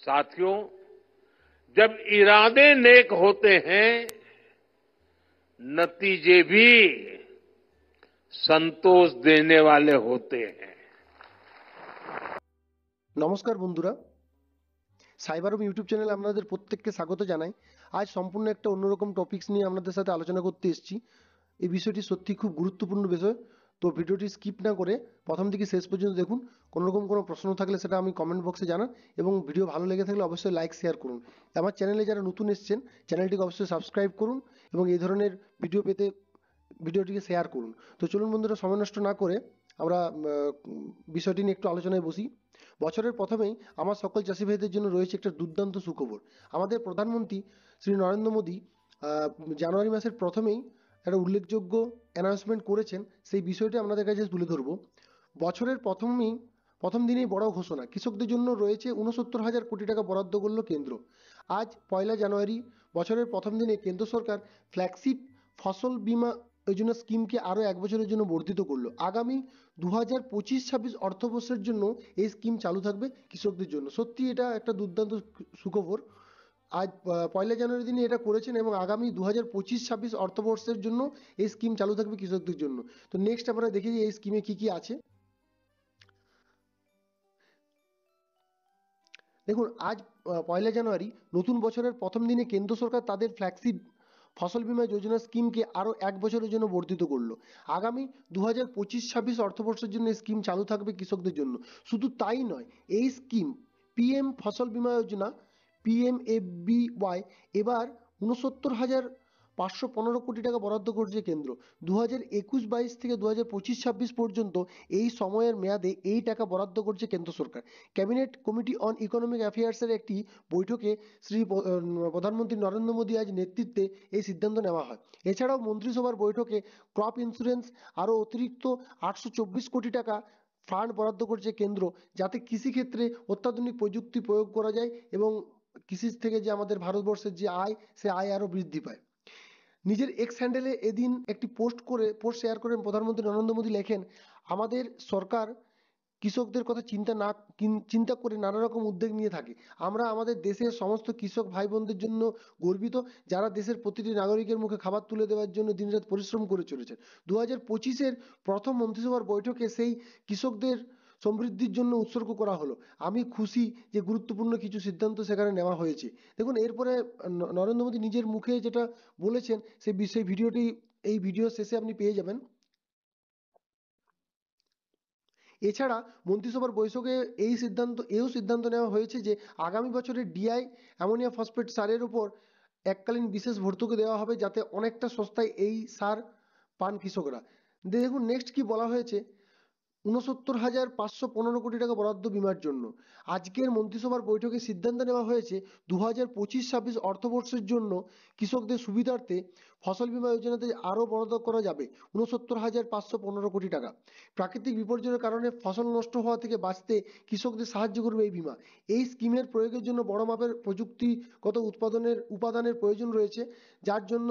साथियों, जब इरादे नेक होते हैं, नतीजे भी संतोष देने वाले होते हैं। নমস্কার বন্ধুরা, সাইবারম ইউটিউব চ্যানেলে আপনাদের প্রত্যেককে স্বাগত জানাই। আজ সম্পূর্ণ একটা অন্যরকম টপিকস নিয়ে আপনাদের সাথে আলোচনা করতে এসেছি। এই বিষয়টি সত্যি খুব গুরুত্বপূর্ণ বিষয়, তো ভিডিওটি স্কিপ না করে প্রথম থেকে শেষ পর্যন্ত দেখুন। কোনোরকম কোনো প্রশ্ন থাকলে সেটা আমি কমেন্ট বক্সে জানান, এবং ভিডিও ভালো লেগে থাকলে অবশ্যই লাইক শেয়ার করুন। আমার চ্যানেলে যারা নতুন এসেছেন, চ্যানেলটিকে অবশ্যই সাবস্ক্রাইব করুন এবং এই ধরনের ভিডিও পেতে ভিডিওটিকে শেয়ার করুন। তো চলুন বন্ধুরা, সময় নষ্ট না করে আমরা বিষয়টি নিয়ে একটু আলোচনায় বসি। বছরের প্রথমেই আমার সকল চাষি ভাইদের জন্য রয়েছে একটা দুর্দান্ত সুখবর। আমাদের প্রধানমন্ত্রী শ্রী নরেন্দ্র মোদী জানুয়ারি মাসের প্রথমেই একটা উল্লেখযোগ্য অ্যানাউন্সমেন্ট করেছেন। সেই বিষয়টি আপনাদের কাছে তুলে ধরবো। বছরের প্রথম দিনেই বড় ঘোষণা, কৃষকদের জন্য রয়েছে 69,000 কোটি টাকা বরাদ্দ করল কেন্দ্র। আজ 1 জানুয়ারি, বছরের প্রথম দিনে কেন্দ্র সরকার ফ্ল্যাগশিপ ফসল বীমা যোজনা স্কিমকে আরও 1 বছরের জন্য বর্ধিত করলো। আগামী 2025-26 অর্থবর্ষের জন্য এই স্কিম চালু থাকবে কৃষকদের জন্য। সত্যি এটা একটা দুর্দান্ত সুখবর। আজ 1 জানুয়ারি দিনে এটা করেছেন, এবং আগামী 2025-26 অর্থবর্ষের জন্য এই স্কিম চালু থাকবে কৃষকদের জন্য। তো নেক্সট আমরা দেখি যে এই স্কিমে কি কি আছে। দেখুন, আজ 1 জানুয়ারি, নতুন বছরের প্রথম দিনে কেন্দ্র সরকার তাদের ফ্ল্যাগশিপ ফসল বীমা যোজনা স্কিমকে আরও 1 বছরের জন্য বর্ধিত করলো। আগামী 2025-26 অর্থবর্ষের জন্য এই স্কিম চালু থাকবে কৃষকদের জন্য। শুধু তাই নয়, এই স্কিম পিএম ফসল বীমা যোজনা PMFBY এবার 69,515 কোটি টাকা বরাদ্দ করছে কেন্দ্র। 2021-22 থেকে 2025-26 পর্যন্ত এই সময়ের মেয়াদে এই টাকা বরাদ্দ করছে কেন্দ্র সরকার। ক্যাবিনেট কমিটি অন ইকোনমিক অ্যাফেয়ার্সের একটি বৈঠকে প্রধানমন্ত্রী নরেন্দ্র মোদী আজ নেতৃত্বে এই সিদ্ধান্ত নেওয়া হয়। এছাড়াও মন্ত্রিসভার বৈঠকে ক্রপ ইন্স্যুরেন্স আরও অতিরিক্ত 824 কোটি টাকা ফান্ড বরাদ্দ করছে কেন্দ্র, যাতে কৃষিক্ষেত্রে অত্যাধুনিক প্রযুক্তি প্রয়োগ করা যায় এবং কৃষি থেকে যে আমাদের ভারতবর্ষের যে আয়, সে আয় আরও বৃদ্ধি পায়। নিজের এক্স হ্যান্ডেলে এদিন একটি পোস্ট শেয়ার করেন প্রধানমন্ত্রী নরেন্দ্র মোদী। লেখেন, আমাদের সরকার কৃষকদের কথা চিন্তা করে নানা রকম উদ্যোগ নিয়ে থাকে। আমরা আমাদের দেশের সমস্ত কৃষক ভাই বোনদের জন্য গর্বিত, যারা দেশের প্রতিটি নাগরিকের মুখে খাবার তুলে দেওয়ার জন্য দিনরাত পরিশ্রম করে চলেছেন। 2025-এর প্রথম মন্ত্রিসভার বৈঠকে সেই কৃষকদের সমৃদ্ধির জন্য উৎসর্গ করা হলো। আমি খুশি যে গুরুত্বপূর্ণ কিছু সিদ্ধান্ত সেখানে নেওয়া হয়েছে। দেখুন, এরপরে নরেন্দ্র মোদী নিজের মুখে যেটা বলেছেন, সেই ভিডিওটি এই ভিডিও শেষে আপনি পেয়ে যাবেন। এছাড়া মন্ত্রিসভার বৈঠকে এও সিদ্ধান্ত নেওয়া হয়েছে যে আগামী বছরের ডিআই অ্যামোনিয়া ফসফেট সারের উপর এককালীন বিশেষ ভর্তুকি দেওয়া হবে, যাতে অনেকটা সস্তায় এই সার পান কৃষকরা। দেখুন নেক্সট কি বলা হয়েছে, 69,515 কোটি টাকা বরাদ্দ বীমার জন্য। আজকের মন্ত্রিসভার বৈঠকে সিদ্ধান্ত নেওয়া হয়েছে 2025-26 অর্থবর্ষের জন্য কৃষকদের সুবিধার্থে ফসল বীমা যোজনাতে আরও বরাদ্দ করা যাবে 69,515 কোটি টাকা। প্রাকৃতিক বিপর্যয়ের কারণে ফসল নষ্ট হওয়া থেকে বাঁচতে কৃষকদের সাহায্য করবে এই বীমা। এই স্কিমের প্রয়োগের জন্য বড় মাপের প্রযুক্তিগত উপাদানের প্রয়োজন রয়েছে, যার জন্য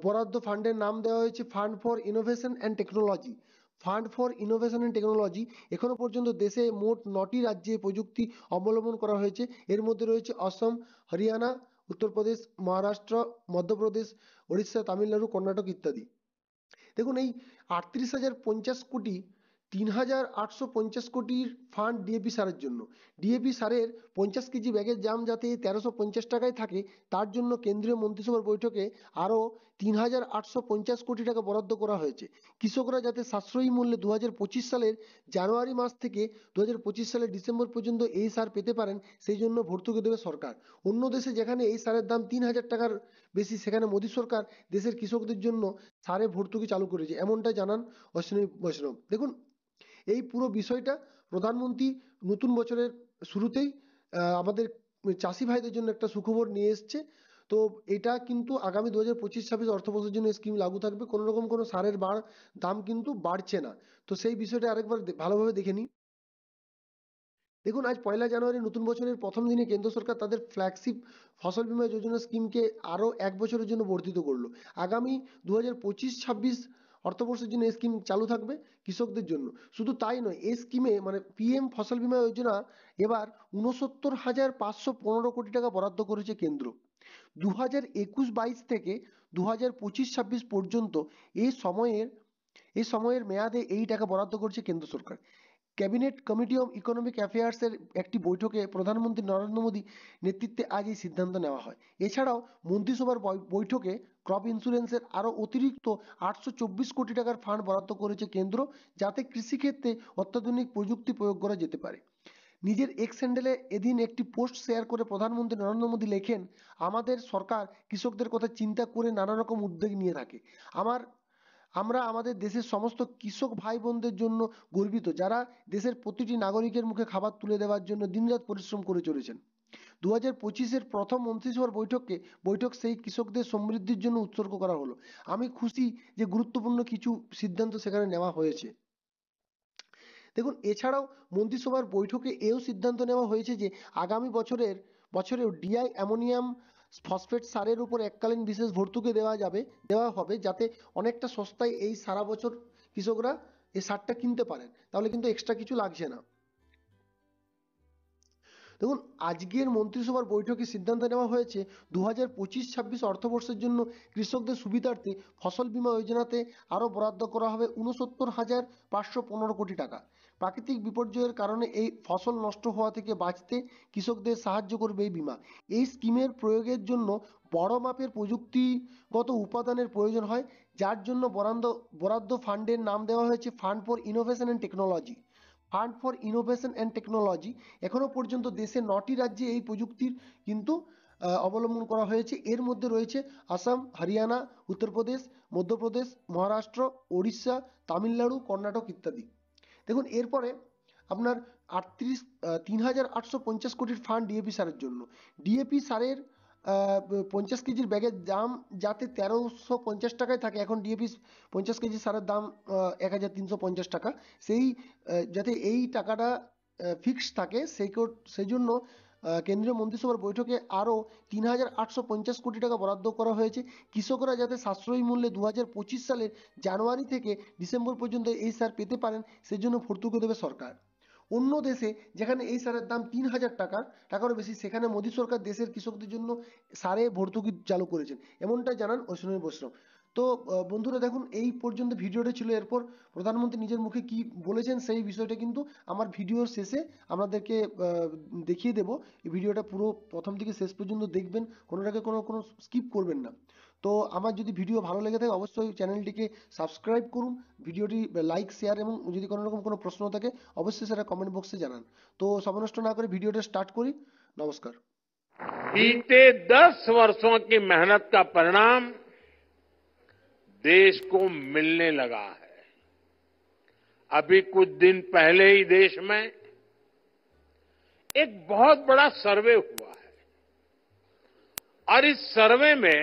বরাদ্দ ফান্ডের নাম দেওয়া হয়েছে fund for innovation and technology. এখনো পর্যন্ত দেশে মোট 9টি রাজ্যে প্রযুক্তি অবলম্বন করা হয়েছে। এর মধ্যে রয়েছে অসম, হরিয়ানা, উত্তরপ্রদেশ, মহারাষ্ট্র, মধ্যপ্রদেশ, ওড়িশা, তামিলনাড়ু, কর্ণাটক ইত্যাদি। দেখুন, এই 38,050 কোটি 3,850 কোটির ফান্ড ডিএপি সারের জন্য। ডিএপি সারের 50 কেজি ব্যাগের দাম যাতে 1350 টাকায় থাকে, তার জন্য কেন্দ্রীয় মন্ত্রিসভার বৈঠকে আরও 3,850 কোটি টাকা বরাদ্দ করা হয়েছে। কৃষকরা যাতে সাশ্রয়ী মূল্যে 2025 সালের জানুয়ারি মাস থেকে 2025 সালের ডিসেম্বর পর্যন্ত এই সার পেতে পারেন, সেই জন্য ভর্তুকি দেবে সরকার। অন্য দেশে যেখানে এই সারের দাম 3,000 টাকার বেশি, সেখানে মোদী সরকার দেশের কৃষকদের জন্য সারে ভর্তুকি চালু করেছে, এমনটা জানান অশ্বিনী বৈষ্ণব। দেখুন, এই পুরো বিষয়টা প্রধানমন্ত্রী নতুন বছরের শুরুতেই আমাদের চাষি ভাইদের জন্য একটা সুখবর নিয়ে এসছে। তো এটা কিন্তু আগামী 2025-26 অর্থবর্ষের জন্য স্কিম লাগু থাকবে। কোনো রকম কোনো সারের দাম কিন্তু বাড়ছে না। তো সেই বিষয়টা আরেকবার ভালোভাবে দেখে নিই। দেখুন, আজ 1 জানুয়ারি, নতুন বছরের প্রথম দিনে কেন্দ্র সরকার তাদের ফ্ল্যাগশিপ ফসল বীমা যোজনা স্কিমকে আরও 1 বছরের জন্য বর্ধিত করলো। আগামী 2025-26 অর্থবর্ষের জন্য এই স্কিম চালু থাকবে কৃষকদের জন্য। শুধু তাই নয়, এই স্কিমে মানে পিএম ফসল বীমা যোজনা এবার 69,515 কোটি টাকা বরাদ্দ করেছে কেন্দ্র। 2021-22 থেকে 2025-26 পর্যন্ত এই সময়ের এই সময়ের মেয়াদে এই টাকা বরাদ্দ করছে কেন্দ্র সরকার। ক্যাবিনেট কমিটি অফ ইকোনমিক অ্যাফেয়ার্সের একটি বৈঠকে প্রধানমন্ত্রী নরেন্দ্র মোদী নেতৃত্বে আজ এই সিদ্ধান্ত নেওয়া হয়। এছাড়াও মন্ত্রিসভার বৈঠকে ক্রপ ইন্স্যুরেন্সের আরও অতিরিক্ত 824 কোটি টাকার ফান্ড বরাদ্দ করেছে কেন্দ্র, যাতে কৃষিক্ষেত্রে অত্যাধুনিক প্রযুক্তি প্রয়োগ করা যেতে পারে। নিজের এক্স হ্যান্ডেলে এদিন একটি পোস্ট শেয়ার করে প্রধানমন্ত্রী নরেন্দ্র মোদী লেখেন, আমাদের সরকার কৃষকদের কথা চিন্তা করে নানা রকম উদ্যোগ নিয়ে থাকে। আমরা আমাদের দেশের সমস্ত কৃষক ভাই বোনদের জন্য গর্বিত, যারা দেশের প্রতিটি নাগরিকের মুখে খাবার তুলে দেওয়ার জন্য দিনরাত পরিশ্রম করে চলেছেন। 2025-এর প্রথম মন্ত্রিসভার বৈঠক সেই কৃষকদের সমৃদ্ধির জন্য উৎসর্গ করা হলো। আমি খুশি যে গুরুত্বপূর্ণ কিছু সিদ্ধান্ত সেখানে নেওয়া হয়েছে। দেখুন, এছাড়াও মন্ত্রিসভার বৈঠকে এও সিদ্ধান্ত নেওয়া হয়েছে যে আগামী বছরেও ডিআই অ্যামোনিয়াম ফসফেট সারের উপর এককালীন বিশেষ ভর্তুকি দেওয়া হবে, যাতে অনেকটা সস্তায় এই সারা বছর কৃষকরা এই সারটা কিনতে পারেন, তাহলে কিন্তু এক্সট্রা কিছু লাগছে না। দেখুন, আজকের মন্ত্রিসভার বৈঠকে সিদ্ধান্ত নেওয়া হয়েছে 2025-26 অর্থবর্ষের জন্য কৃষকদের সুবিধার্থে ফসল বীমা যোজনাতে আরও বরাদ্দ করা হবে 69,515 কোটি টাকা। প্রাকৃতিক বিপর্যয়ের কারণে এই ফসল নষ্ট হওয়া থেকে বাঁচতে কৃষকদের সাহায্য করবে এই বীমা। এই স্কিমের প্রয়োগের জন্য বড় মাপের প্রযুক্তিগত উপাদানের প্রয়োজন হয়, যার জন্য বরাদ্দ ফান্ডের নাম দেওয়া হয়েছে fund for innovation and technology. এখনো পর্যন্ত দেশের 9টি রাজ্যে এই প্রযুক্তির কিন্তু অবলম্বন করা হয়েছে। এর মধ্যে রয়েছে আসাম, হরিয়ানা, উত্তরপ্রদেশ, মধ্যপ্রদেশ, মহারাষ্ট্র, ওড়িশা, তামিলনাড়ু, কর্ণাটক ইত্যাদি। দেখুন, এরপরে আপনার 3,850 কোটির ফান্ড ডিএপি সারের জন্য। ডিএপি সারের 50 কেজির ব্যাগের দাম যাতে 1350 টাকায় থাকে, এখন ডিএপি 50 কেজি সারের দাম 1,350 টাকা। যাতে এই টাকাটা ফিক্সড থাকে, সেই জন্য কেন্দ্রীয় মন্ত্রিসভার বৈঠকে আরও 3,850 কোটি টাকা বরাদ্দ করা হয়েছে। কৃষকরা যাতে সাশ্রয়ী মূল্যে 2025 সালের জানুয়ারি থেকে ডিসেম্বর পর্যন্ত এই সার পেতে পারেন, সেজন্য ভর্তুকি দেবে সরকার। অন্য দেশে যেখানে এই সারের দাম 3,000 টাকারও বেশি, সেখানে মোদী সরকার দেশের কৃষকদের জন্য সারে ভর্তুকি চালু করেছেন, এমনটাই জানান অশ্বিনী বৈষ্ণব। তো বন্ধুরা, দেখুন, এই পর্যন্ত ভিডিওটা ছিল। এরপর প্রধানমন্ত্রী নিজের মুখে কি বলেছেন সেই বিষয়টা কিন্তু আমার ভিডিওর শেষে আপনাদেরকে দেখিয়ে দেবো। এই ভিডিওটা পুরো প্রথম থেকে শেষ পর্যন্ত দেখবেন, কোনোটাকে কোনো স্কিপ করবেন না। তো আমার যদি ভিডিও ভালো লেগে থাকে অবশ্যই চ্যানেলটিকে সাবস্ক্রাইব করুন, ভিডিওটি লাইক, শেয়ার, এবং যদি কোনো রকম কোনো প্রশ্ন থাকে অবশ্যই সেটা কমেন্ট বক্সে জানান। তো সময় নষ্ট না করে ভিডিওটা স্টার্ট করি। নমস্কার। बीते 10 वर्षों की मेहनत का परिणाम देश को मिलने लगा है। अभी कुछ दिन पहले ही देश में एक बहुत बड़ा सर्वे हुआ है और इस सर्वे में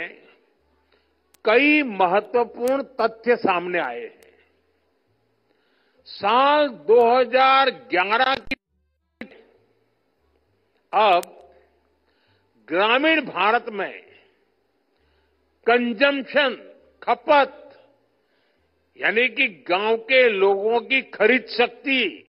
कई महत्वपूर्ण तथ्य सामने आए हैं। साल 2011 की अब ग्रामीण भारत में कंजम्पशन, खपत, यानी कि गांव के लोगों की खरीद शक्ति